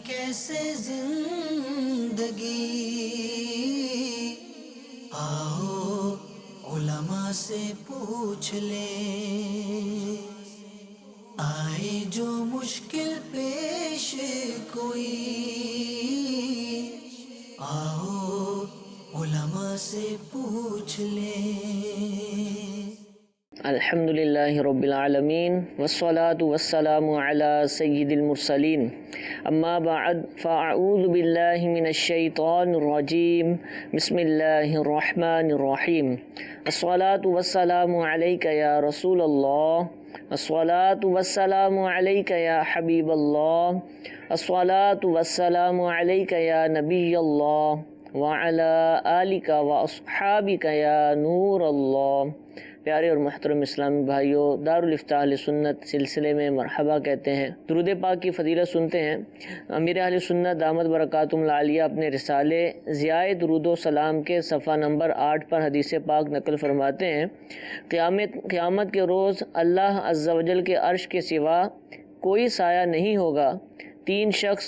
کیسے زندگی، آؤ علماء سے پوچھ لیں، آئے جو مشکل پیش کوئی، آؤ علماء سے پوچھ لیں۔ الحمدللہ رب العالمین والصلاة والسلام علی سید المرسلین، اما بعد فاعوذ باللہ من الشیطان الرجیم، بسم اللہ الرحمن الرحیم۔ الصلاة والسلام علیک یا رسول اللہ، الصلاة والسلام علیک یا حبیب اللہ، الصلاة والسلام علیک یا نبی اللہ، وعلی آلک واصحابک یا نور اللہ۔ پیارے اور محترم اسلامی بھائیوں، دارالافتاء اہل سنت سلسلے میں مرحبا کہتے ہیں۔ درود پاک کی فضیلت سنتے ہیں۔ امیر اہل سنت دامت برکاتہم العالیہ اپنے رسالے ضیاء درود و سلام کے صفحہ نمبر 8 پر حدیث پاک نقل فرماتے ہیں، قیامت کے روز اللہ عز و جل کے عرش کے سوا کوئی سایہ نہیں ہوگا، 3 شخص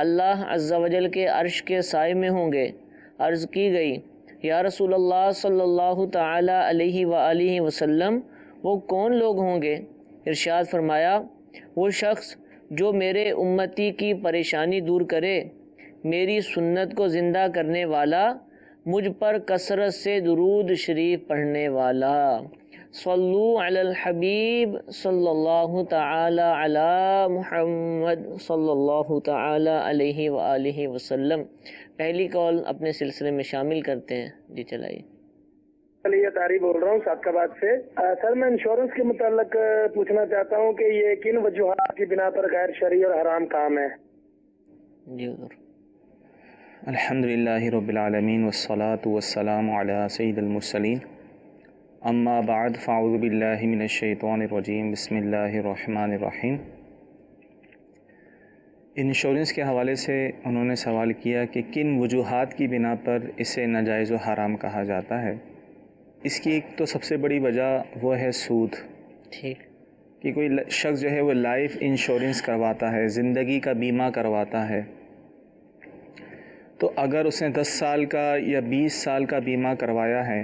اللہ عز و جل کے عرش کے سائے میں ہوں گے۔ عرض کی گئی، یا رسول اللہ صلی اللہ تعالی علیہ وآلہ وسلم، وہ کون لوگ ہوں گے؟ ارشاد فرمایا، وہ شخص جو میرے امتی کی پریشانی دور کرے، میری سنت کو زندہ کرنے والا، مجھ پر کثرت سے درود شریف پڑھنے والا۔ صلو علی الحبیب صلی اللہ تعالی علی محمد صلی اللہ تعالی علیہ وآلہ وسلم۔ پہلی کال اپنے سلسلے میں شامل کرتے ہیں، جی چلائیے۔ یہ تاری بول رہا ہوں صادقآباد سے۔ سر میں انشورنس کے متعلق پوچھنا چاہتا ہوں کہ یہ کن وجوہات کی بنا پر غیر شرعی اور حرام کام ہے؟ جی حضور۔ الحمدللہ رب العالمین والصلاة والسلام علی سید المرسلین، اما بعد فاعوذ باللہ من الشیطان الرجیم، بسم اللہ الرحمن الرحیم۔ انشورنس کے حوالے سے انہوں نے سوال کیا کہ کن وجوہات کی بنا پر اسے ناجائز و حرام کہا جاتا ہے۔ اس کی ایک تو سب سے بڑی وجہ وہ ہے سود، ٹھیک، کہ کوئی شخص جو ہے وہ لائف انشورنس کرواتا ہے، زندگی کا بیمہ کرواتا ہے، تو اگر اس نے 10 سال کا یا 20 سال کا بیمہ کروایا ہے،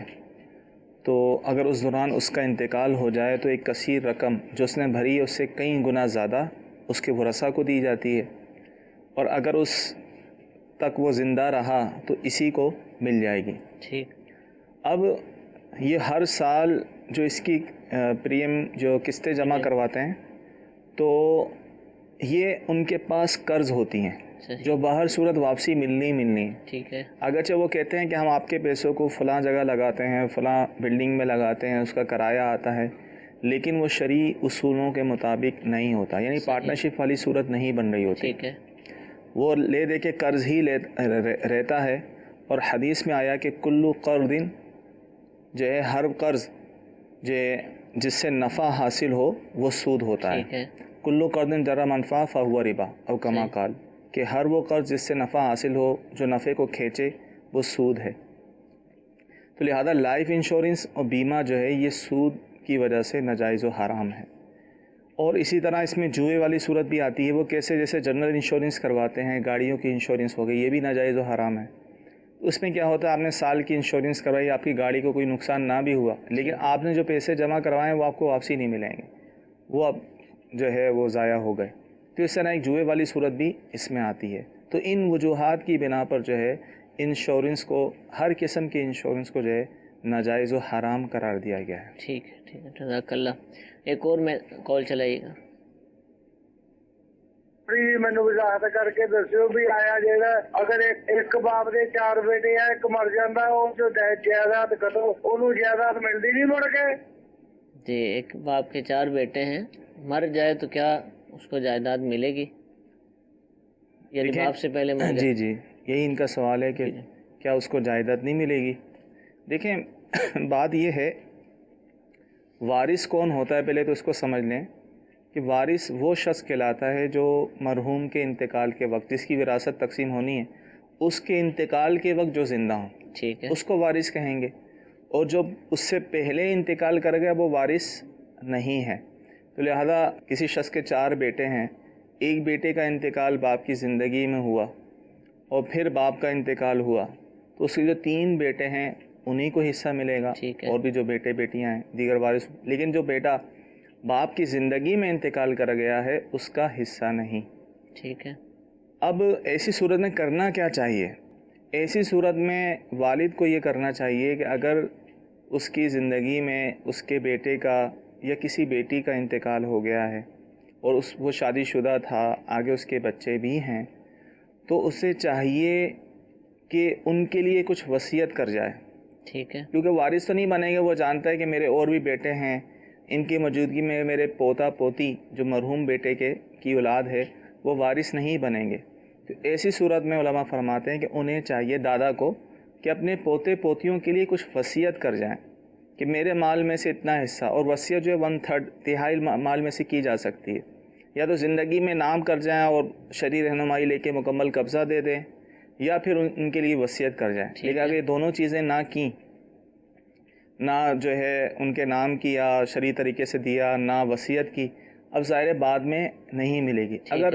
تو اگر اس دوران اس کا انتقال ہو جائے تو ایک کثیر رقم جو اس نے بھری ہے اس سے کئی گنا زیادہ اس کے ورثاء کو دی جاتی ہے، اور اگر اس تک وہ زندہ رہا تو اسی کو مل جائے گی۔ ٹھیک۔ اب یہ ہر سال جو اس کی پریم جو قسطیں جمع کرواتے ہیں، تو یہ ان کے پاس قرض ہوتی ہیں جو باہر صورت واپسی ملنی ہے۔ ٹھیک ہے۔ اگرچہ وہ کہتے ہیں کہ ہم آپ کے پیسوں کو فلاں جگہ لگاتے ہیں، فلاں بلڈنگ میں لگاتے ہیں، اس کا کرایہ آتا ہے، لیکن وہ شرعی اصولوں کے مطابق نہیں ہوتا، یعنی پارٹنرشپ والی صورت نہیں بن رہی ہوتی۔ ٹھیک ہے۔ وہ لے دے کے قرض ہی رہتا ہے، اور حدیث میں آیا کہ کلو قرض جو ہے ہر قرض جس سے نفع حاصل ہو وہ سود ہوتا ہے۔ کلو قرض جرا منفع فہو ربا، او کما قال، کہ ہر وہ قرض جس سے نفع حاصل ہو، جو نفع کو کھینچے، وہ سود ہے۔ تو لہذا لائف انشورنس اور بیمہ جو ہے یہ سود کی وجہ سے ناجائز و حرام ہے۔ اور اسی طرح اس میں جوئے والی صورت بھی آتی ہے، وہ کیسے جیسے جنرل انشورنس کرواتے ہیں، گاڑیوں کی انشورنس ہو گئی، یہ بھی ناجائز و حرام ہے۔ اس میں کیا ہوتا ہے، آپ نے سال کی انشورنس کروائی، آپ کی گاڑی کو کوئی نقصان نہ بھی ہوا، لیکن آپ نے جو پیسے جمع کروائے ہیں وہ آپ کو واپسی نہیں ملیں گے، وہ اب جو ہے وہ ضائع ہو گئے۔ تو اس طرح ایک جوئے والی صورت بھی اس میں آتی ہے۔ تو ان وجوہات کی بنا پر جو ہے انشورنس کو، ہر قسم کے انشورنس کو جو ہے ناجائز و حرام قرار دیا گیا ہے۔ ٹھیک ہے، ٹھیک ہے، جزاک اللہ۔ ایک اور میں کال چلائیے گا۔ مینوں وضاحت کر کے دسو بھی آیا جیڑا اگر ایک باپ دے 4 بیٹے ہیں، ایک مر جاندا، او جو جائیداد کٹو اونوں جائیداد ملدی نہیں مڑ کے؟ جی، ایک باپ کے 4 بیٹے ہیں، مر جائے تو کیا اس کو جائیداد ملے گی؟ یعنی باپ سے پہلے مر جائے؟ جی، یہی ان کا سوال ہے کہ کیا اس کو جائیداد نہیں ملے گی؟ دیکھیں، بات یہ ہے، وارث کون ہوتا ہے پہلے تو اس کو سمجھ لیں کہ وارث وہ شخص کہلاتا ہے جو مرحوم کے انتقال کے وقت، جس کی وراثت تقسیم ہونی ہے، اس کے انتقال کے وقت جو زندہ ہوں، ٹھیک ہے، اس کو وارث کہیں گے، اور جو اس سے پہلے انتقال کر گیا وہ وارث نہیں ہے۔ تو لہذا کسی شخص کے 4 بیٹے ہیں، ایک بیٹے کا انتقال باپ کی زندگی میں ہوا اور پھر باپ کا انتقال ہوا تو اس کے جو 3 بیٹے ہیں انہی کو حصہ ملے گا، ٹھیک ہے، اور بھی جو بیٹے بیٹیاں ہیں دیگر وارث، لیکن جو بیٹا باپ کی زندگی میں انتقال کر گیا ہے اس کا حصہ نہیں۔ ٹھیک ہے، اب ایسی صورت میں کرنا کیا چاہیے؟ ایسی صورت میں والد کو یہ کرنا چاہیے کہ اگر اس کی زندگی میں اس کے بیٹے کا یا کسی بیٹی کا انتقال ہو گیا ہے اور وہ شادی شدہ تھا، آگے اس کے بچے بھی ہیں، تو اسے چاہیے کہ ان کے لیے کچھ وصیت کر جائے، ٹھیک ہے، کیونکہ وارث تو نہیں بنے گا، وہ جانتا ہے کہ میرے اور بھی بیٹے ہیں، ان کی موجودگی میں میرے پوتا پوتی جو مرحوم بیٹے کی اولاد ہے وہ وارث نہیں بنیں گے۔ تو ایسی صورت میں علماء فرماتے ہیں کہ انہیں چاہیے دادا کو کہ اپنے پوتے پوتیوں کے لیے کچھ وصیت کر جائیں کہ میرے مال میں سے اتنا حصہ، اور وصیت جو ہے 1/3 تہائی مال میں سے کی جا سکتی ہے، یا تو زندگی میں نام کر جائیں اور شرعی رہنمائی لے کے مکمل قبضہ دے دیں، یا پھر ان کے لیے وصیت کر جائیں۔ لیکن اگر یہ دونوں چیزیں نہ کیں، نہ جو ہے ان کے نام کیا، شرعی طریقے سے دیا، نہ وصیت کی، اب ظاہر بعد میں نہیں ملے گی۔ اگر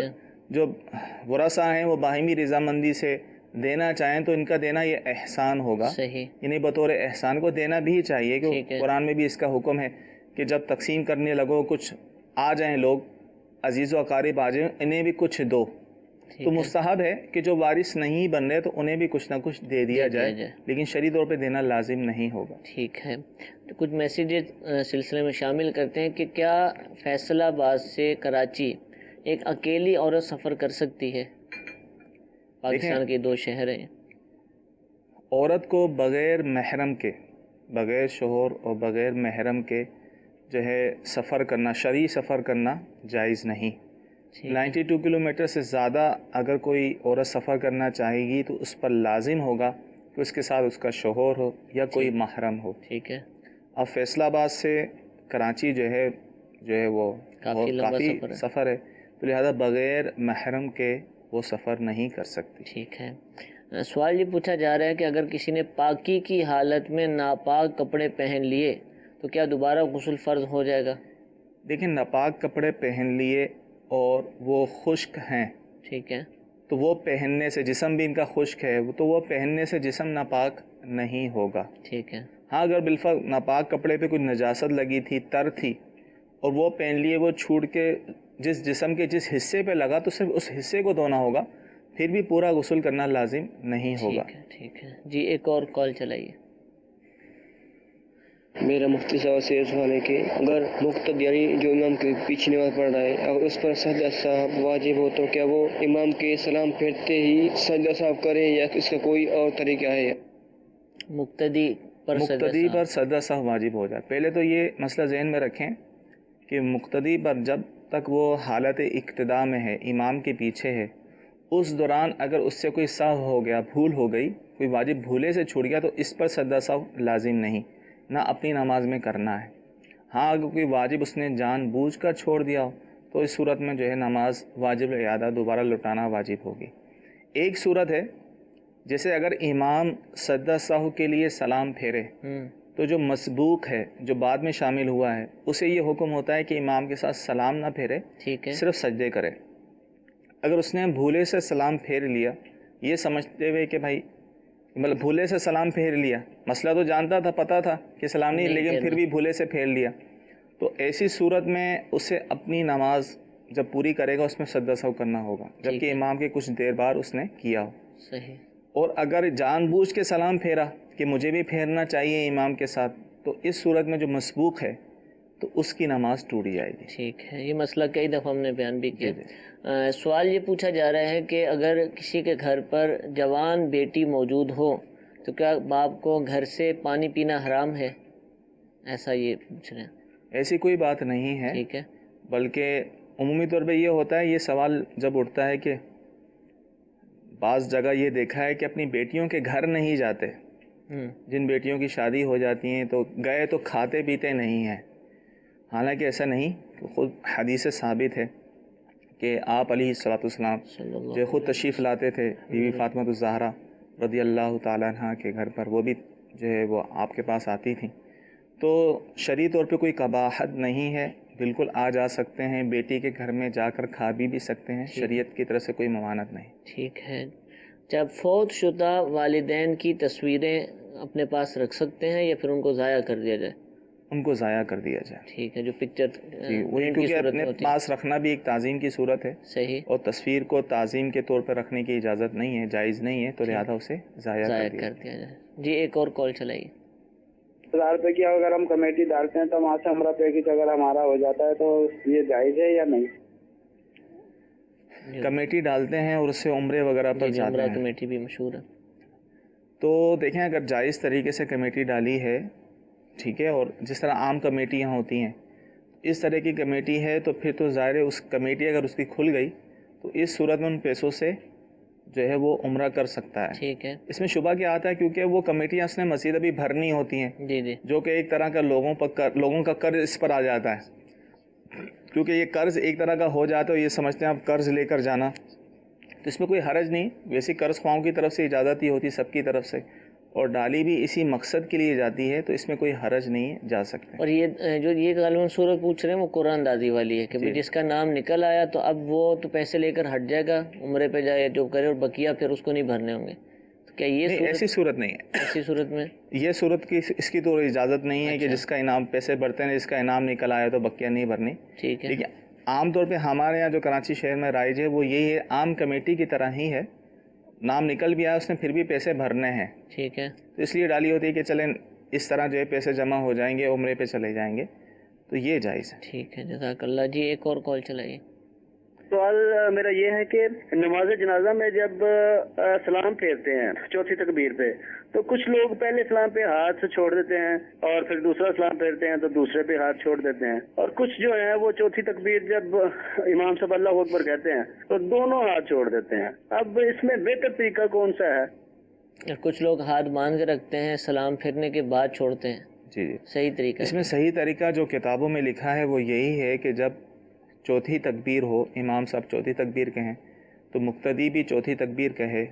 جو ورثاء ہیں وہ باہمی رضامندی سے دینا چاہیں تو ان کا دینا یہ احسان ہوگا، صحیح، یعنی بطور احسان کو دینا بھی چاہیے، کہ قرآن میں بھی اس کا حکم ہے کہ جب تقسیم کرنے لگو کچھ آ جائیں لوگ، عزیز و اقارب آ جائیں، انہیں بھی کچھ دو۔ تو مستحب ہے کہ جو وارث نہیں بن رہے تو انہیں بھی کچھ نہ کچھ دے دیا جائے، لیکن شرعی طور پہ دینا لازم نہیں ہوگا۔ ٹھیک ہے، تو کچھ میسیجز سلسلے میں شامل کرتے ہیں کہ کیا فیصل آباد سے کراچی ایک اکیلی عورت سفر کر سکتی ہے؟ پاکستان کے 2 شہر ہیں۔ عورت کو بغیر محرم کے، بغیر شوہر اور بغیر محرم کے جو ہے سفر کرنا، شرعی سفر کرنا جائز نہیں۔ 92 کلومیٹر سے زیادہ اگر کوئی عورت سفر کرنا چاہے گی تو اس پر لازم ہوگا کہ اس کے ساتھ اس کا شوہر ہو یا کوئی محرم ہو۔ ٹھیک ہے، اب فیصل آباد سے کراچی جو ہے وہ کافی سفر ہے، تو لہذا بغیر محرم کے وہ سفر نہیں کر سکتی۔ ٹھیک ہے، سوال یہ پوچھا جا رہا ہے کہ اگر کسی نے پاکی کی حالت میں ناپاک کپڑے پہن لیے تو کیا دوبارہ غسل فرض ہو جائے گا؟ دیکھیں، ناپاک کپڑے پہن لیے اور وہ خشک ہیں، ٹھیک ہے، تو وہ پہننے سے، جسم بھی ان کا خشک ہے تو وہ پہننے سے جسم ناپاک نہیں ہوگا۔ ٹھیک ہے، ہاں اگر بالفعل ناپاک کپڑے پہ کوئی نجاست لگی تھی، تر تھی، اور وہ پہن لیے، وہ چھوٹ کے جس جسم کے جس حصے پہ لگا تو صرف اس حصے کو دھونا ہوگا، پھر بھی پورا غسل کرنا لازم نہیں ہوگا۔ ٹھیک ہے جی، ایک اور کال چلائیے۔ میرا مفتی صاحب سے یہ سوال ہے کہ اگر مقتدی یعنی جو امام کے پیچھے نماز پڑھ رہا ہے اگر اس پر سجدہ صاحب واجب ہو تو کیا وہ امام کے سلام پھیرتے ہی سجدہ صاحب کرے یا اس کا کوئی اور طریقہ ہے؟ مقتدی پر سجدہ صاحب واجب ہو جائے، پہلے تو یہ مسئلہ ذہن میں رکھیں کہ مقتدی پر جب تک وہ حالت اقتداء میں ہے، امام کے پیچھے ہے، اس دوران اگر اس سے کوئی سہو ہو گیا، بھول ہو گئی، کوئی واجب بھولے سے چھوٹ گیا تو اس پر سجدہ صاحب لازم نہیں، نہ اپنی نماز میں کرنا ہے۔ ہاں اگر کوئی واجب اس نے جان بوجھ کر چھوڑ دیا ہو تو اس صورت میں جو ہے نماز واجب اعادہ دوبارہ لوٹانا واجب ہوگی۔ ایک صورت ہے جیسے اگر امام سجدہ سہو کے لیے سلام پھیرے تو جو مسبوق ہے، جو بعد میں شامل ہوا ہے، اسے یہ حکم ہوتا ہے کہ امام کے ساتھ سلام نہ پھیرے، ٹھیک ہے، صرف سجدے کرے۔ اگر اس نے بھولے سے سلام پھیر لیا، یہ سمجھتے ہوئے کہ بھائی مطلب بھولے سے سلام پھیر لیا، مسئلہ تو جانتا تھا، پتہ تھا کہ سلام نہیں، لیکن پھر بھی بھولے سے پھیر لیا، تو ایسی صورت میں اسے اپنی نماز جب پوری کرے گا اس میں سجدہ سہو کرنا ہوگا، جبکہ امام کے کچھ دیر بعد اس نے کیا ہو۔ صحیح۔ اور اگر جان بوجھ کے سلام پھیرا کہ مجھے بھی پھیرنا چاہیے امام کے ساتھ، تو اس صورت میں جو مسبوق ہے تو اس کی نماز ٹوٹ جائے گی۔ ٹھیک ہے، یہ مسئلہ کئی دفعہ ہم نے بیان بھی کیا۔ سوال یہ پوچھا جا رہا ہے کہ اگر کسی کے گھر پر جوان بیٹی موجود ہو تو کیا باپ کو گھر سے پانی پینا حرام ہے؟ ایسا یہ پوچھ رہے ہیں۔ ایسی کوئی بات نہیں ہے، ٹھیک ہے، بلکہ عمومی طور پہ یہ ہوتا ہے، یہ سوال جب اٹھتا ہے کہ بعض جگہ یہ دیکھا ہے کہ اپنی بیٹیوں کے گھر نہیں جاتے، جن بیٹیوں کی شادی ہو جاتی ہیں تو گئے تو کھاتے پیتے نہیں ہیں، حالانکہ ایسا نہیں، خود حدیث سے ثابت ہے کہ آپ علیہ الصلوۃ والسلام جو خود تشریف لاتے تھے بیوی فاطمہ الزہرا رضی اللہ تعالیٰ عنہ کے گھر پر، وہ بھی جو ہے وہ آپ کے پاس آتی تھیں، تو شرعی طور پہ کوئی قباحت نہیں ہے بالکل آ جا سکتے ہیں، بیٹی کے گھر میں جا کر کھا بھی سکتے ہیں، شریعت کی طرف سے کوئی ممانعت نہیں۔ ٹھیک ہے۔ جب فوت شدہ والدین کی تصویریں اپنے پاس رکھ سکتے ہیں یا پھر ان کو ضائع کر دیا جائے؟ ان کو ضائع کر دیا جائے۔ ٹھیک ہے، جو پکچر جی وہی، کیونکہ اپنے پاس رکھنا بھی ایک تعظیم کی صورت ہے، صحیح، اور تصویر کو تعظیم کے طور پر رکھنے کی اجازت نہیں ہے، جائز نہیں ہے، تو لہٰذا اسے ضائع کر دیا جائے۔ جی ایک اور کال چلائیے۔ 1000 روپے کی اگر ہم کمیٹی ڈالتے ہیں تو وہاں سے عمرہ پیکج اگر ہمارا ہو جاتا ہے تو یہ جائز ہے یا نہیں؟ کمیٹی ڈالتے ہیں اور اس سے عمرے وغیرہ پر جاتے عمرہ ہیں، کمیٹی بھی مشہور ہے۔ تو دیکھیں اگر جائز طریقے سے کمیٹی ڈالی ہے، ٹھیک ہے، اور جس طرح عام کمیٹیاں ہوتی ہیں اس طرح کی کمیٹی ہے، تو پھر تو ظاہر ہے اس کمیٹی اگر اس کی کھل گئی تو اس صورت میں ان پیسوں سے جو ہے وہ عمرہ کر سکتا ہے۔ ٹھیک ہے، اس میں شبہ کیا آتا ہے، کیونکہ وہ کمیٹیاں اس نے مزید ابھی بھرنی ہوتی ہیں، جی جی، جو کہ ایک طرح کا لوگوں کا قرض اس پر آ جاتا ہے، کیونکہ یہ قرض ایک طرح کا ہو جاتا ہے، یہ سمجھتے ہیں اب قرض لے کر جانا، تو اس میں کوئی حرج نہیں، ویسے قرض خواہوں کی طرف سے اجازت ہی ہوتی سب کی طرف سے، اور ڈالی بھی اسی مقصد کے لیے جاتی ہے، تو اس میں کوئی حرج نہیں ہے، جا سکتے ہیں۔ اور یہ غالباً صورت پوچھ رہے ہیں وہ قرآن دادی والی ہے کہ بھئی جس کا نام نکل آیا تو اب وہ تو پیسے لے کر ہٹ جائے گا، عمرے پہ جائے جو کرے، اور بقیہ پھر اس کو نہیں بھرنے ہوں گے، تو کیا یہ نہیں، ایسی صورت نہیں ہے، ایسی صورت میں یہ صورت کی اس کی تو اجازت نہیں ہے کہ جس کا انعام پیسے بھرتے ہیں، جس کا انعام نکل آیا تو بقیہ نہیں بھرنی۔ ٹھیک ہے، لیکن عام طور پہ ہمارے یہاں جو کراچی شہر میں رائج ہے وہ یہی ہے، عام کمیٹی کی طرح ہی ہے، نام نکل بھی آیا اس نے پھر بھی پیسے بھرنے ہیں، ٹھیک ہے، تو اس لیے ڈالی ہوتی ہے کہ چلیں اس طرح جو ہے پیسے جمع ہو جائیں گے، عمرے پہ چلے جائیں گے، تو یہ جائز ہے۔ ٹھیک ہے، جزاک اللہ۔ جی ایک اور کال چلائیے۔ سوال میرا یہ ہے کہ نماز جنازہ میں جب سلام پھیرتے ہیں چوتھی تکبیر پہ، تو کچھ لوگ پہلے سلام پہ ہاتھ چھوڑ دیتے ہیں اور پھر دوسرا سلام پھیرتے ہیں تو دوسرے پہ ہاتھ چھوڑ دیتے ہیں، اور کچھ جو ہیں وہ چوتھی تکبیر جب امام صاحب اللہ اکبر کہتے ہیں تو دونوں ہاتھ چھوڑ دیتے ہیں۔ اب اس میں بہتر طریقہ کون سا ہے؟ اور کچھ لوگ ہاتھ باندھ کے رکھتے ہیں، سلام پھرنے کے بعد چھوڑتے ہیں، جی جی، صحیح طریقہ اس میں صحیح طریقہ جو کتابوں میں لکھا ہے وہ یہی ہے کہ جب چوتھی تکبیر ہو، امام صاحب چوتھی تکبیر کہیں تو مقتدی بھی چوتھی تکبیر کہے،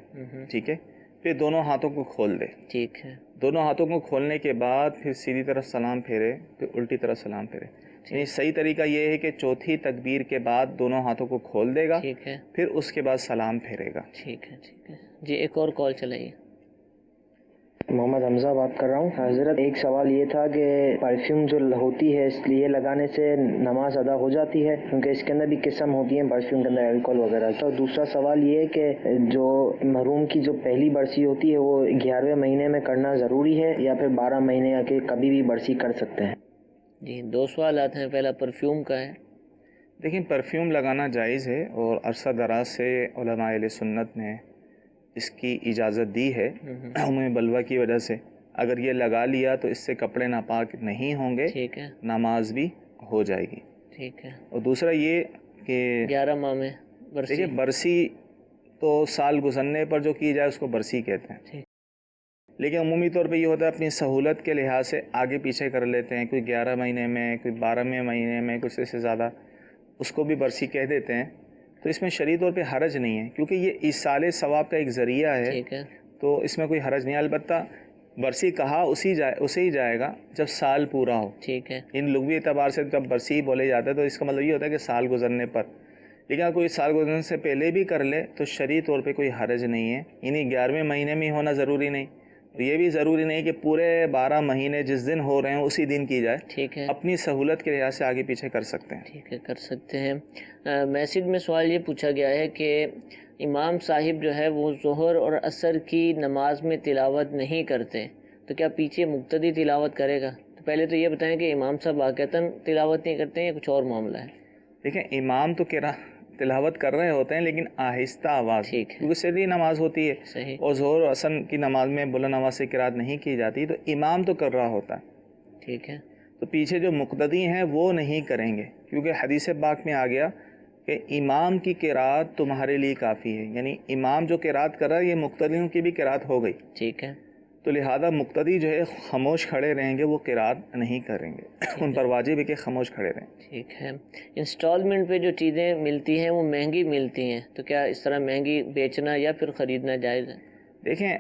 ٹھیک ہے، پھر دونوں ہاتھوں کو کھول دے، ٹھیک ہے، دونوں ہاتھوں کو کھولنے کے بعد پھر سیدھی طرف سلام پھیرے، پھر الٹی طرف سلام پھیرے، یعنی صحیح طریقہ یہ ہے کہ چوتھی تکبیر کے بعد دونوں ہاتھوں کو کھول دے گا، ٹھیک ہے، پھر اس کے بعد سلام پھیرے گا۔ ٹھیک ہے، ٹھیک ہے۔ جی ایک اور کال چلائیے۔ محمد حمزہ بات کر رہا ہوں حضرت۔ ایک سوال یہ تھا کہ پرفیوم جو ہوتی ہے اس لیے لگانے سے نماز ادا ہو جاتی ہے، کیونکہ اس کے اندر بھی قسم ہوتی ہیں پرفیوم کے اندر، الکوہل وغیرہ۔ تو دوسرا سوال یہ ہے کہ جو محروم کی جو پہلی برسی ہوتی ہے وہ 11ویں مہینے میں کرنا ضروری ہے یا پھر 12 مہینے کے کبھی بھی برسی کر سکتے ہیں؟ جی دو سوالات ہیں، پہلا پرفیوم کا ہے۔ دیکھیں پرفیوم لگانا جائز ہے، اور عرصہ دراز سے علماء اہل سنت نے اس کی اجازت دی ہے عمومی بلوہ کی وجہ سے، اگر یہ لگا لیا تو اس سے کپڑے ناپاک نہیں ہوں گے، ٹھیک ہے، نماز بھی ہو جائے گی۔ ٹھیک ہے۔ اور دوسرا یہ کہ 11 ماہ میں برسی، دیکھیں برسی تو سال گزرنے پر جو کی جائے اس کو برسی کہتے ہیں، ٹھیک، لیکن عمومی طور پہ یہ ہوتا ہے اپنی سہولت کے لحاظ سے آگے پیچھے کر لیتے ہیں، کوئی 11 مہینے میں، کوئی 12ویں مہینے میں، کچھ سے زیادہ اس کو بھی برسی کہہ دیتے ہیں، تو اس میں شرعی طور پہ حرج نہیں ہے، کیونکہ یہ ایصال ثواب کا ایک ذریعہ ہے، ٹھیک ہے، تو اس میں کوئی حرج نہیں ہے۔ البتہ برسی کہا اسے ہی جائے گا جب سال پورا ہو، ٹھیک ہے، ان لغوی اعتبار سے جب برسی بولے جاتا ہے تو اس کا مطلب یہ ہوتا ہے کہ سال گزرنے پر، لیکن اگر کوئی سال گزرنے سے پہلے بھی کر لے تو شرعی طور پہ کوئی حرج نہیں ہے، یعنی 11ویں مہینے میں ہونا ضروری نہیں، اور یہ بھی ضروری نہیں کہ پورے 12 مہینے جس دن ہو رہے ہیں اسی دن کی جائے، ٹھیک ہے، اپنی سہولت کے لحاظ سے آگے پیچھے کر سکتے ہیں۔ ٹھیک ہے، کر سکتے ہیں۔ میسج میں سوال یہ پوچھا گیا ہے کہ امام صاحب جو ہے وہ ظہر اور عصر کی نماز میں تلاوت نہیں کرتے، تو کیا پیچھے مقتدی تلاوت کرے گا؟ تو پہلے تو یہ بتائیں کہ امام صاحب واقعتاً تلاوت نہیں کرتے ہیں یا کچھ اور معاملہ ہے؟ دیکھیں امام تو تلاوت کر رہے ہوتے ہیں لیکن آہستہ آواز، ٹھیک ہے، کیونکہ سری نماز ہوتی ہے، صحیح، اور ظہر و عصر کی نماز میں بلند آواز سے قرات نہیں کی جاتی، تو امام تو کر رہا ہوتا ہے، ٹھیک ہے، تو پیچھے جو مقتدی ہیں وہ نہیں کریں گے، کیونکہ حدیث پاک میں آ گیا کہ امام کی قرات تمہارے لیے کافی ہے، یعنی امام جو قرات کر رہا ہے یہ مقتدیوں کی بھی قرات ہو گئی، ٹھیک ہے، تو لہذا مقتدی جو ہے خاموش کھڑے رہیں گے، وہ قرات نہیں کریں گے، ان پر واجب ہے کہ خاموش کھڑے رہیں۔ ٹھیک ہے۔ انسٹالمنٹ پہ جو چیزیں ملتی ہیں وہ مہنگی ملتی ہیں، تو کیا اس طرح مہنگی بیچنا یا پھر خریدنا جائز ہے؟ دیکھیں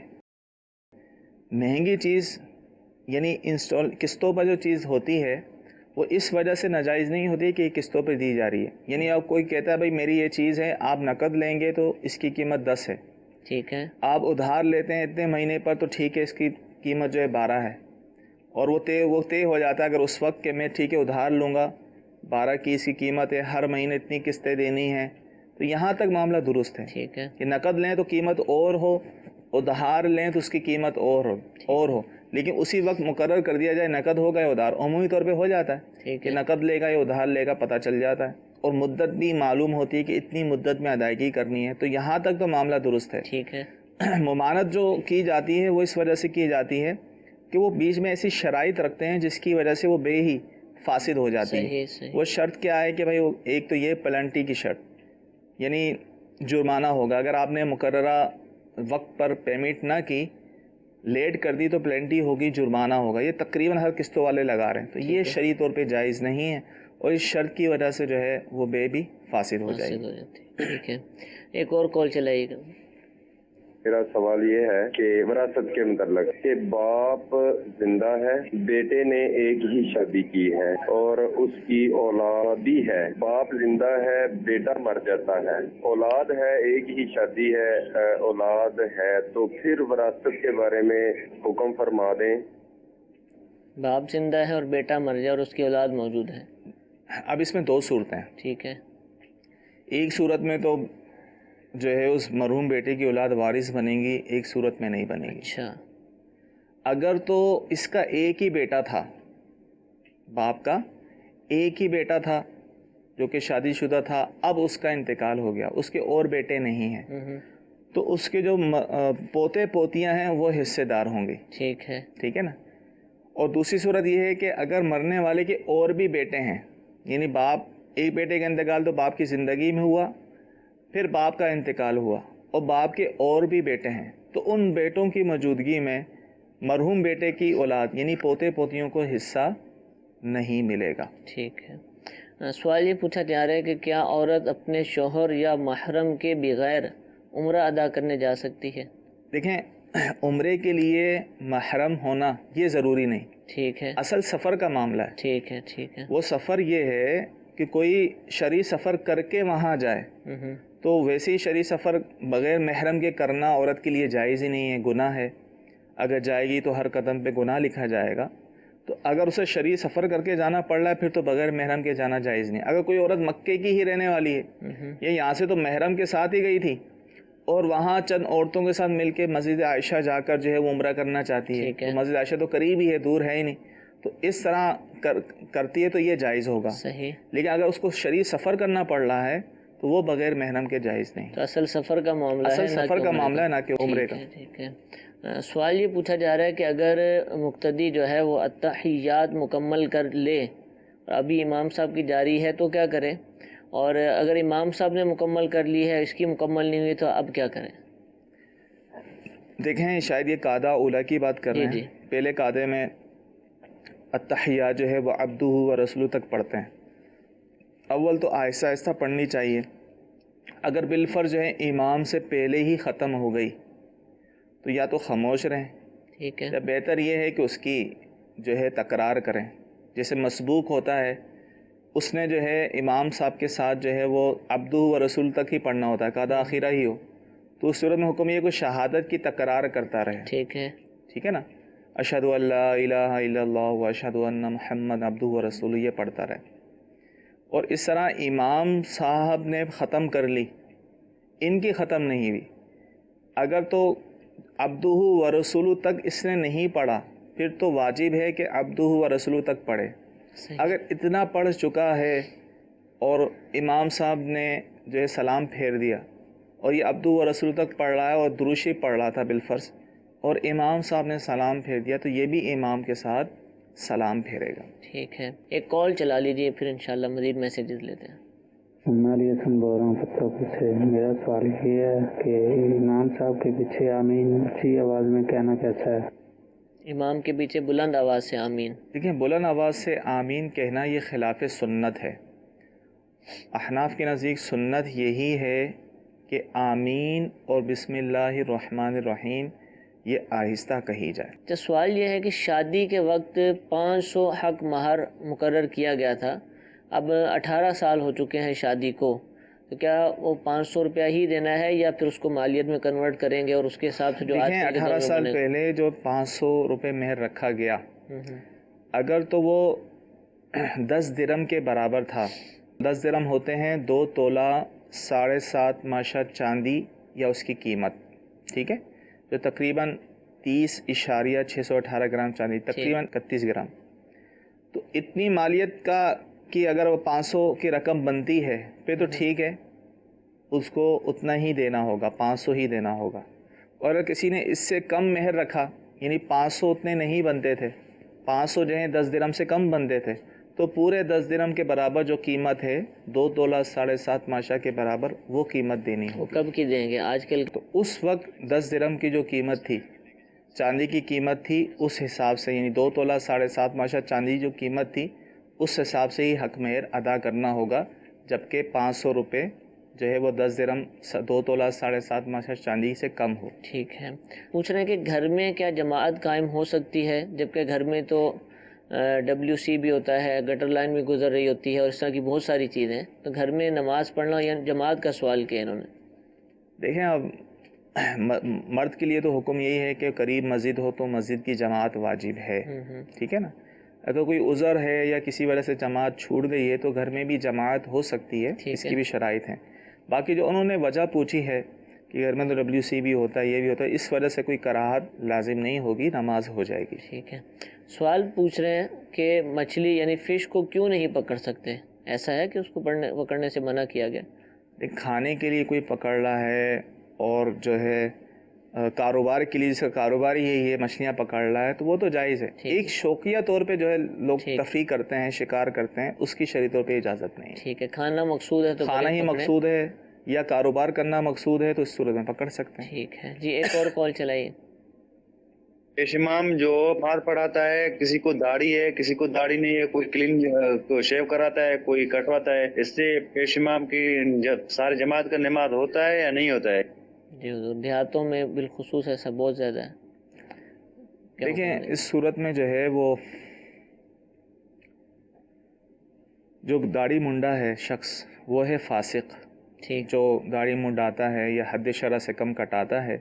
مہنگی چیز یعنی قسطوں پر جو چیز ہوتی ہے وہ اس وجہ سے ناجائز نہیں ہوتی کہ یہ قسطوں پہ دی جا رہی ہے. یعنی اب کوئی کہتا ہے بھائی میری یہ چیز ہے، آپ نقد لیں گے تو اس کی قیمت 10 ہے، ٹھیک ہے. آپ ادھار لیتے ہیں اتنے مہینے پر تو ٹھیک ہے اس کی قیمت جو ہے 12 ہے، اور وہ طے ہو جاتا ہے اگر اس وقت کہ میں ٹھیک ہے ادھار لوں گا 12 کی اس کی قیمت ہے، ہر مہینے اتنی قسطیں دینی ہیں، تو یہاں تک معاملہ درست ہے. ٹھیک ہے. کہ نقد لیں تو قیمت اور ہو، ادھار لیں تو اس کی قیمت اور ہو، لیکن اسی وقت مقرر کر دیا جائے نقد ہوگا یا ادھار. عمومی طور پہ ہو جاتا ہے ٹھیک کہ ہے. نقد لے گا یا ادھار لے گا پتہ چل جاتا ہے، اور مدت بھی معلوم ہوتی ہے کہ اتنی مدت میں ادائیگی کرنی ہے، تو یہاں تک تو معاملہ درست ہے. ٹھیک ہے. ممانت جو کی جاتی ہے وہ اس وجہ سے کی جاتی ہے کہ وہ بیچ میں ایسی شرائط رکھتے ہیں جس کی وجہ سے وہ بے ہی فاسد ہو جاتی ہے. صحیح. وہ شرط کیا ہے کہ بھائی ایک تو یہ پلنٹی کی شرط، یعنی جرمانہ ہوگا اگر آپ نے مقررہ وقت پر پیمنٹ نہ کی، لیٹ کر دی تو پلنٹی ہوگی، جرمانہ ہوگا. یہ تقریباً ہر قسطوں والے لگا رہے ہیں، تو یہ شرعی طور پہ جائز نہیں ہے، اور اس شرط کی وجہ سے جو ہے وہ بے بھی فاسد ہو جائے گی. ٹھیک ہے. ایک اور کال چلائیے گا. میرا سوال یہ ہے کہ وراثت کے متعلق کہ باپ زندہ ہے، بیٹے نے ایک ہی شادی کی ہے اور اس کی اولاد بھی ہے. باپ زندہ ہے، بیٹا مر جاتا ہے، اولاد ہے، ایک ہی شادی ہے، اولاد ہے، تو پھر وراثت کے بارے میں حکم فرما دیں. باپ زندہ ہے اور بیٹا مر جائے اور اس کی اولاد موجود ہے. اب اس میں دو صورتیں ہیں. ٹھیک ہے. ایک صورت میں تو جو ہے اس مرحوم بیٹے کی اولاد وارث بنے گی، ایک صورت میں نہیں بنے گی. اچھا. اگر تو اس کا ایک ہی بیٹا تھا، باپ کا ایک ہی بیٹا تھا جو کہ شادی شدہ تھا، اب اس کا انتقال ہو گیا، اس کے اور بیٹے نہیں ہیں، تو اس کے جو پوتے پوتیاں ہیں وہ حصے دار ہوں گے. ٹھیک ہے. ٹھیک ہے نا. اور دوسری صورت یہ ہے کہ اگر مرنے والے کے اور بھی بیٹے ہیں، یعنی باپ ایک بیٹے کا انتقال تو باپ کی زندگی میں ہوا، پھر باپ کا انتقال ہوا اور باپ کے اور بھی بیٹے ہیں، تو ان بیٹوں کی موجودگی میں مرحوم بیٹے کی اولاد یعنی پوتے پوتیوں کو حصہ نہیں ملے گا. ٹھیک ہے. سوال یہ پوچھا جا رہا ہے کہ کیا عورت اپنے شوہر یا محرم کے بغیر عمرہ ادا کرنے جا سکتی ہے؟ دیکھیں، عمرے کے لیے محرم ہونا یہ ضروری نہیں. ٹھیک ہے. اصل سفر کا معاملہ ہے. ٹھیک ہے. ٹھیک ہے. وہ سفر یہ ہے کہ کوئی شرعی سفر کر کے وہاں جائے، تو ویسے ہی شرعی سفر بغیر محرم کے کرنا عورت کے لیے جائز ہی نہیں ہے، گناہ ہے. اگر جائے گی تو ہر قدم پہ گناہ لکھا جائے گا. تو اگر اسے شرعی سفر کر کے جانا پڑ رہا ہے پھر تو بغیر محرم کے جانا جائز نہیں. اگر کوئی عورت مکے کی ہی رہنے والی ہے، یا یہاں سے تو محرم کے ساتھ ہی گئی تھی اور وہاں چند عورتوں کے ساتھ مل کے مسجد عائشہ جا کر جو ہے وہ عمرہ کرنا چاہتی ہے، تو مسجد عائشہ تو قریب ہی ہے، دور ہے ہی نہیں، تو اس طرح کرتی ہے تو یہ جائز ہوگا. صحیح. لیکن اگر اس کو شرعی سفر کرنا پڑ رہا ہے تو وہ بغیر محرم کے جائز نہیں. تو اصل سفر کا معاملہ ہے، اصل سفر کا معاملہ ہے، نہ کہ عمرے کا. ٹھیک ہے. سوال یہ پوچھا جا رہا ہے کہ اگر مقتدی جو ہے وہ التحیات مکمل کر لے اور ابھی امام صاحب کی جاری ہے تو کیا کرے، اور اگر امام صاحب نے مکمل کر لی ہے، اس کی مکمل نہیں ہوئی تو اب کیا کریں؟ دیکھیں، شاید یہ قاعدہ اولا کی بات کر رہے ہیں. پہلے قاعدے میں التحیات جو ہے وہ عبدہ و رسولہ تک پڑھتے ہیں. اول تو آہستہ آہستہ پڑھنی چاہیے. اگر بالفرض جو ہے امام سے پہلے ہی ختم ہو گئی تو یا تو خاموش رہیں، ٹھیک ہے، یا بہتر یہ ہے کہ اس کی جو ہے تکرار کریں. جیسے مسبوق ہوتا ہے، اس نے جو ہے امام صاحب کے ساتھ جو ہے وہ عبدہ و رسول تک ہی پڑھنا ہوتا ہے، قاعدہ آخرہ ہی ہو، تو اس صورت میں حکم یہ کہ شہادت کی تکرار کرتا رہے. ٹھیک ہے. ٹھیک ہے نا. اشہد ان لا الہ الا اللہ و اشہد ان محمد عبدہ و رسولہ، یہ پڑھتا رہے. اور اس طرح امام صاحب نے ختم کر لی، ان کی ختم نہیں ہوئی. اگر تو عبدہ و رسولہ تک اس نے نہیں پڑھا پھر تو واجب ہے کہ عبدہ و رسولہ تک پڑھے. اگر اتنا پڑھ چکا ہے اور امام صاحب نے جو ہے سلام پھیر دیا اور یہ عبدہ و رسولہ تک پڑھ رہا ہے اور دروشی پڑھ رہا تھا بالفرض، اور امام صاحب نے سلام پھیر دیا تو یہ بھی امام کے ساتھ سلام پھیرے گا. ٹھیک ہے. ایک کال چلا لیجئے پھر انشاءاللہ مزید میسیجز لیتے ہیں. میں لیسن بول رہا ہوں فتح سے. میرا سوال یہ ہے کہ امام صاحب کے پیچھے آمین اونچی آواز میں کہنا کیسا ہے؟ امام کے پیچھے بلند آواز سے آمین. دیکھیں، بلند آواز سے آمین کہنا یہ خلاف سنت ہے. احناف کے نزدیک سنت یہی ہے کہ آمین اور بسم اللہ الرحمن الرحیم یہ آہستہ کہی جائے. تو سوال یہ ہے کہ شادی کے وقت 500 حق مہر مقرر کیا گیا تھا، اب 18 سال ہو چکے ہیں شادی کو، تو کیا وہ 500 روپیہ ہی دینا ہے یا پھر اس کو مالیت میں کنورٹ کریں گے اور اس کے حساب سے جو دیکھیں 18 سال پہلے جو 500 روپے مہر رکھا گیا اگر تو وہ 10 درہم کے برابر تھا، 10 درہم ہوتے ہیں 2 تولہ 7.5 ماشا چاندی یا اس کی قیمت، ٹھیک ہے، جو تقریباً 30.618 گرام چاندی، تقریباً 31 گرام. تو اتنی مالیت کی اگر وہ 500 کی رقم بنتی ہے پھر تو ٹھیک ہے، اس کو اتنا ہی دینا ہوگا، 500 ہی دینا ہوگا. اور اگر کسی نے اس سے کم مہر رکھا، یعنی 500 اتنے نہیں بنتے تھے، 500 جو ہیں 10 درہم سے کم بنتے تھے، تو پورے 10 درہم کے برابر جو قیمت ہے 2 تولہ 7.5 ماشا کے برابر وہ قیمت دینی ہوگی. کب کی دیں گے؟ آج کل تو اس وقت 10 درہم کی جو قیمت تھی، چاندی کی قیمت تھی، اس حساب سے یعنی 2 تولہ 7.5 ماشا چاندی جو قیمت تھی اس حساب سے ہی حق مہر ادا کرنا ہوگا، جبکہ 500 روپے جو ہے وہ 10 درہم 2 تولہ 7.5 ماشا چاندی سے کم ہو. ٹھیک ہے. پوچھ رہے ہیں کہ گھر میں کیا جماعت قائم ہو سکتی ہے، جبکہ گھر میں تو WC بھی ہوتا ہے، گٹر لائن بھی گزر رہی ہوتی ہے اور اس طرح کی بہت ساری چیزیں، تو گھر میں نماز پڑھنا یا جماعت کا سوال کیا انہوں نے؟ دیکھیں اب مرد کے لیے تو حکم یہی ہے کہ قریب مسجد ہو تو مسجد کی جماعت واجب ہے، ٹھیک ہے نا. اگر کوئی عذر ہے یا کسی وجہ سے جماعت چھوٹ گئی ہے تو گھر میں بھی جماعت ہو سکتی ہے، اس کی بھی شرائط ہیں. باقی جو انہوں نے وجہ پوچھی ہے کہ گھر میں تو WC بھی ہوتا ہے، یہ بھی ہوتا ہے، اس وجہ سے کوئی کراہت لازم نہیں ہوگی، نماز ہو جائے گی. ٹھیک ہے. سوال پوچھ رہے ہیں کہ مچھلی یعنی فش کو کیوں نہیں پکڑ سکتے؟ ایسا ہے کہ اس کو پکڑنے سے منع کیا گیا؟ کھانے کے لیے کوئی پکڑ رہا ہے اور جو ہے کاروبار کے لیے جس کا کاروبار یہی ہے مچھلیاں پکڑ رہا ہے تو وہ تو جائز ہے. ایک شوقیہ طور پہ جو ہے لوگ تفریح کرتے ہیں، شکار کرتے ہیں، اس کی شرعی طور پہ اجازت نہیں ہے. ٹھیک ہے. کھانا مقصود ہے تو کھانا ہی مقصود ہے یا کاروبار کرنا مقصود ہے تو اس صورت میں پکڑ سکتے ہیں. ٹھیک ہے جی. ایک اور کال چلائیے. پیش امام جو نماز پڑھاتا ہے، کسی کو داڑھی ہے کسی کو داڑھی نہیں ہے، کوئی کلین شیو کراتا ہے، کوئی کٹواتا ہے، اس سے پیش امام کی ساری جماعت کا نماز ہوتا ہے یا نہیں ہوتا ہے؟ جی حضور، دیہاتوں میں بالخصوص ایسا بہت زیادہ ہے. دیکھیں اس صورت میں جو ہے وہ جو داڑھی منڈا ہے شخص وہ ہے فاسق. جو داڑھی منڈاتا ہے یا حد شرع سے کم کٹاتا ہے،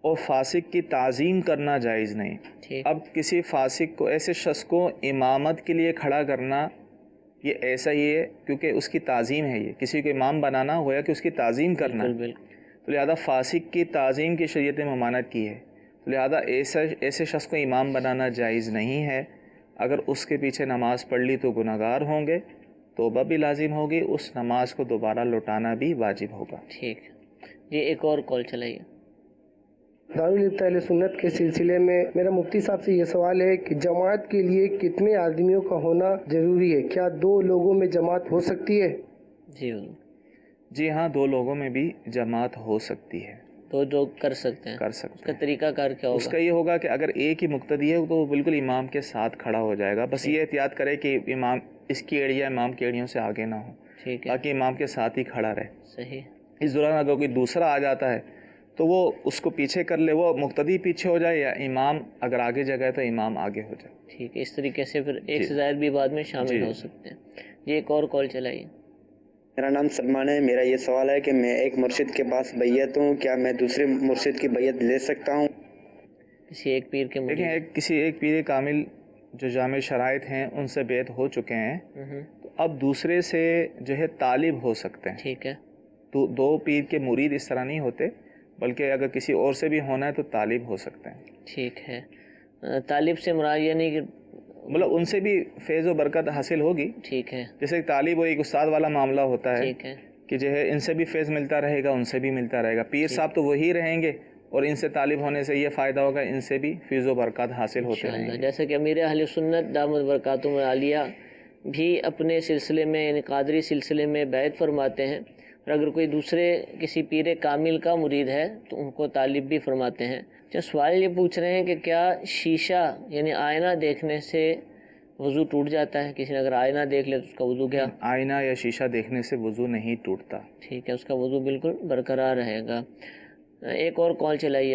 اور فاسق کی تعظیم کرنا جائز نہیں. اب کسی فاسق کو، ایسے شخص کو امامت کے لیے کھڑا کرنا یہ ایسا ہی ہے کیونکہ اس کی تعظیم ہے. یہ کسی کو امام بنانا ہوا کہ اس کی تعظیم کرنا، تو لہذا فاسق کی تعظیم کی شریعت ممانعت کی ہے. تو لہذا ایسے شخص کو امام بنانا جائز نہیں ہے. اگر اس کے پیچھے نماز پڑھ لی تو گناہگار ہوں گے، توبہ بھی لازم ہوگی، اس نماز کو دوبارہ لوٹانا بھی واجب ہوگا. ٹھیک جی. ایک اور کال چلائیے. دارالفتہ اہل سنت کے سلسلے میں میرا مفتی صاحب سے یہ سوال ہے کہ جماعت کے لیے کتنے آدمیوں کا ہونا ضروری ہے؟ کیا 2 لوگوں میں جماعت ہو سکتی ہے؟ جی ہاں، 2 لوگوں میں بھی جماعت ہو سکتی ہے. 2 لوگ کر سکتے ہیں. اس کا طریقہ کار کیا ہوگا؟ اس کا یہ ہوگا کہ اگر ایک ہی مقتدی ہے تو وہ بالکل امام کے ساتھ کھڑا ہو جائے گا. بس یہ احتیاط کرے کہ امام اس کی ایڑیاں امام کی ایڑیوں سے آگے نہ ہو، تاکہ امام کے ساتھ ہی کھڑا رہے. صحیح. اس دوران اگر کوئی دوسرا آ جاتا ہے تو وہ اس کو پیچھے کر لے، وہ مقتدی پیچھے ہو جائے یا امام اگر آگے جگہ تو امام آگے ہو جائے. ٹھیک ہے. اس طریقے سے پھر ایک سے زائد بھی بعد میں شامل ہو سکتے ہیں. جی ایک اور کال چلائیے. میرا نام سلمان ہے. میرا یہ سوال ہے کہ میں ایک مرشد کے پاس بیعت ہوں، کیا میں دوسرے مرشد کی بیعت لے سکتا ہوں؟ کسی ایک پیر کے مرید؟ دیکھیں کسی ایک پیر کامل جو جامع شرائط ہیں ان سے بیعت ہو چکے ہیں، تو اب دوسرے سے جو ہے طالب ہو سکتے ہیں. ٹھیک ہے. تو 2 پیر کے مرید اس طرح نہیں ہوتے، بلکہ اگر کسی اور سے بھی ہونا ہے تو طالب ہو سکتے ہیں. ٹھیک ہے. طالب سے مراد یعنی کہ مطلب ان سے بھی فیض و برکت حاصل ہوگی. ٹھیک ہے. جیسے طالب و ایک استاد والا معاملہ ہوتا ہے. ٹھیک ہے. کہ جو ہے ان سے بھی فیض ملتا رہے گا، ان سے بھی ملتا رہے گا. پیر صاحب تو وہی رہیں گے اور ان سے طالب ہونے سے یہ فائدہ ہوگا، ان سے بھی فیض و برکات حاصل ہوتے رہیں گے. جیسے کہ امیر اہل سنت دامت برکاتہم العالیہ بھی اپنے سلسلے میں یعنی قادری سلسلے میں بیعت فرماتے ہیں، اور اگر کوئی دوسرے کسی پیر کامل کا مرید ہے تو ان کو طالب بھی فرماتے ہیں. سوال یہ پوچھ رہے ہیں کہ کیا شیشہ یعنی آئینہ دیکھنے سے وضو ٹوٹ جاتا ہے؟ کسی نے اگر آئینہ دیکھ لے تو اس کا وضو کیا؟ آئینہ یا شیشہ دیکھنے سے وضو نہیں ٹوٹتا. ٹھیک ہے. اس کا وضو بالکل برقرار رہے گا. ایک اور کال چلائیے.